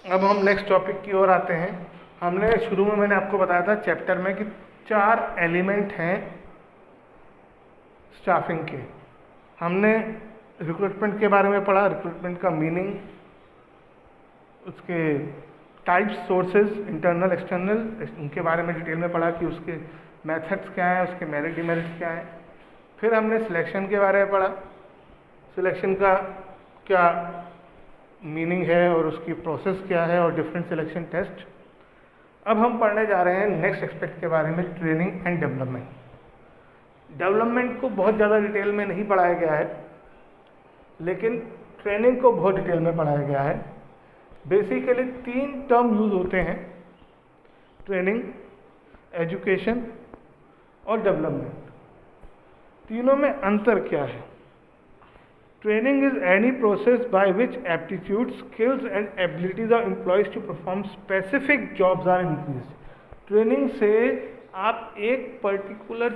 अब हम next topic की ओर आते हैं। हमने शुरू में मैंने आपको बताया था चैप्टर में कि 4 एलिमेंट हैं स्टाफिंग के। हमने रिक्रूटमेंट के बारे में पढ़ा, रिक्रूटमेंट का मीनिंग, उसके टाइप्स, सोर्सेज, इंटरनल एक्सटर्नल, उनके बारे में डिटेल में पढ़ा कि उसके मेथड्स क्या हैं, उसके मेरिट डिमेरिट्स क्या हैं। फिर हमने सिलेक्शन के बारे में पढ़ा, सिलेक्शन का क्या मीनिंग है और उसकी प्रोसेस क्या है और डिफरेंट सिलेक्शन टेस्ट। अब हम पढ़ने जा रहे हैं नेक्स्ट एस्पेक्ट के बारे में, ट्रेनिंग एंड डेवलपमेंट। डेवलपमेंट को बहुत ज़्यादा डिटेल में नहीं पढ़ाया गया है, लेकिन ट्रेनिंग को बहुत डिटेल में पढ़ाया गया है। बेसिकली 3 टर्म यूज होते हैं, ट्रेनिंग, एजुकेशन और डेवलपमेंट। तीनों में अंतर क्या है? Training is any process by which aptitude, skills and abilities of employees to perform specific jobs are increase. Training से आप एक पर्टिकुलर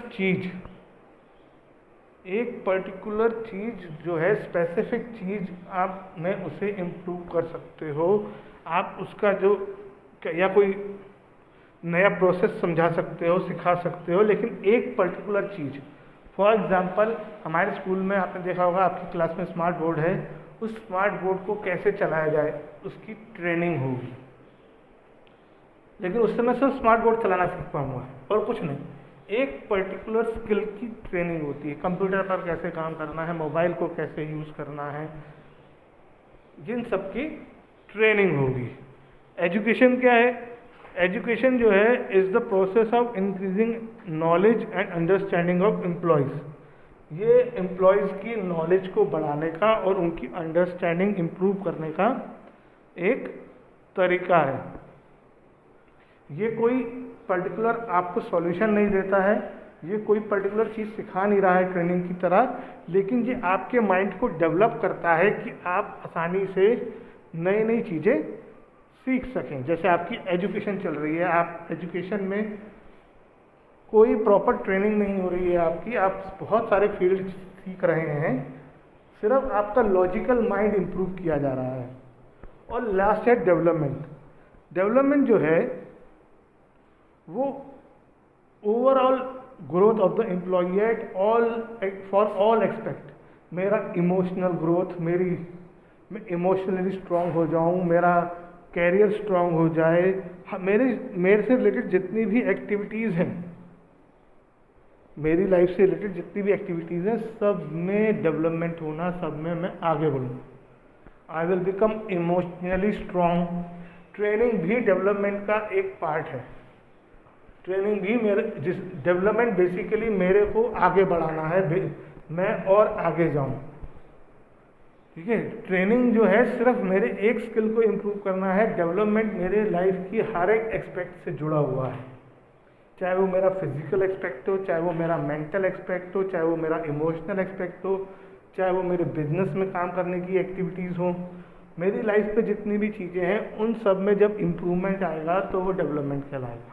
चीज जो है, स्पेसिफिक चीज आप में उसे इम्प्रूव कर सकते हो। आप उसका जो या कोई नया प्रोसेस समझा सकते हो, सिखा सकते हो, लेकिन एक पर्टिकुलर चीज। फॉर एग्जाम्पल, हमारे स्कूल में आपने देखा होगा, आपकी क्लास में स्मार्ट बोर्ड है, उस स्मार्ट बोर्ड को कैसे चलाया जाए उसकी ट्रेनिंग होगी। लेकिन उस समय सिर्फ स्मार्ट बोर्ड चलाना सीख पाऊंगा और कुछ नहीं। एक पर्टिकुलर स्किल की ट्रेनिंग होती है, कंप्यूटर पर कैसे काम करना है, मोबाइल को कैसे यूज करना है, जिन सब की ट्रेनिंग होगी। एजुकेशन क्या है? एजुकेशन जो है is the process of increasing knowledge and understanding of employees. ये एम्प्लॉयज़ की नॉलेज को बढ़ाने का और उनकी अंडरस्टैंडिंग इम्प्रूव करने का एक तरीका है। ये कोई पर्टिकुलर आपको सॉल्यूशन नहीं देता है, ये कोई पर्टिकुलर चीज़ सिखा नहीं रहा है ट्रेनिंग की तरह, लेकिन ये आपके माइंड को डेवलप करता है कि आप आसानी से नई नई चीज़ें सीख सकें। जैसे आपकी एजुकेशन चल रही है, आप एजुकेशन में कोई प्रॉपर ट्रेनिंग नहीं हो रही है आपकी, आप बहुत सारे फील्ड सीख रहे हैं, सिर्फ आपका लॉजिकल माइंड इम्प्रूव किया जा रहा है। और लास्ट है डेवलपमेंट। डेवलपमेंट जो है वो overall growth of the employ at all, for all expect. मेरा इमोशनल ग्रोथ, मैं इमोशनली स्ट्रांग हो जाऊं, मेरा कैरियर स्ट्रांग हो जाए, मेरे से रिलेटेड जितनी भी एक्टिविटीज़ हैं, मेरी लाइफ से रिलेटेड जितनी भी एक्टिविटीज़ हैं, सब में डेवलपमेंट होना, सब में मैं आगे बढ़ूँ। I will become emotionally strong. Training भी डेवलपमेंट का एक पार्ट है। ट्रेनिंग भी डेवलपमेंट बेसिकली मेरे को आगे बढ़ाना है, मैं और आगे जाऊँ। ठीक है, ट्रेनिंग जो है सिर्फ मेरे एक स्किल को इम्प्रूव करना है। डेवलपमेंट मेरे लाइफ की हर एक एस्पेक्ट से जुड़ा हुआ है, चाहे वो मेरा फिजिकल एस्पेक्ट हो, चाहे वो मेरा मेंटल एस्पेक्ट हो, चाहे वो मेरा इमोशनल एस्पेक्ट हो, चाहे वो मेरे बिजनेस में काम करने की एक्टिविटीज़ हो। मेरी लाइफ पे जितनी भी चीज़ें हैं, उन सब में जब इम्प्रूवमेंट आएगा तो वो डेवलपमेंट कहलाएगा।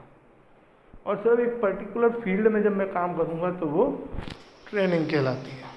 और सिर्फ एक पर्टिकुलर फील्ड में जब मैं काम करूँगा तो वो ट्रेनिंग कहलाती है।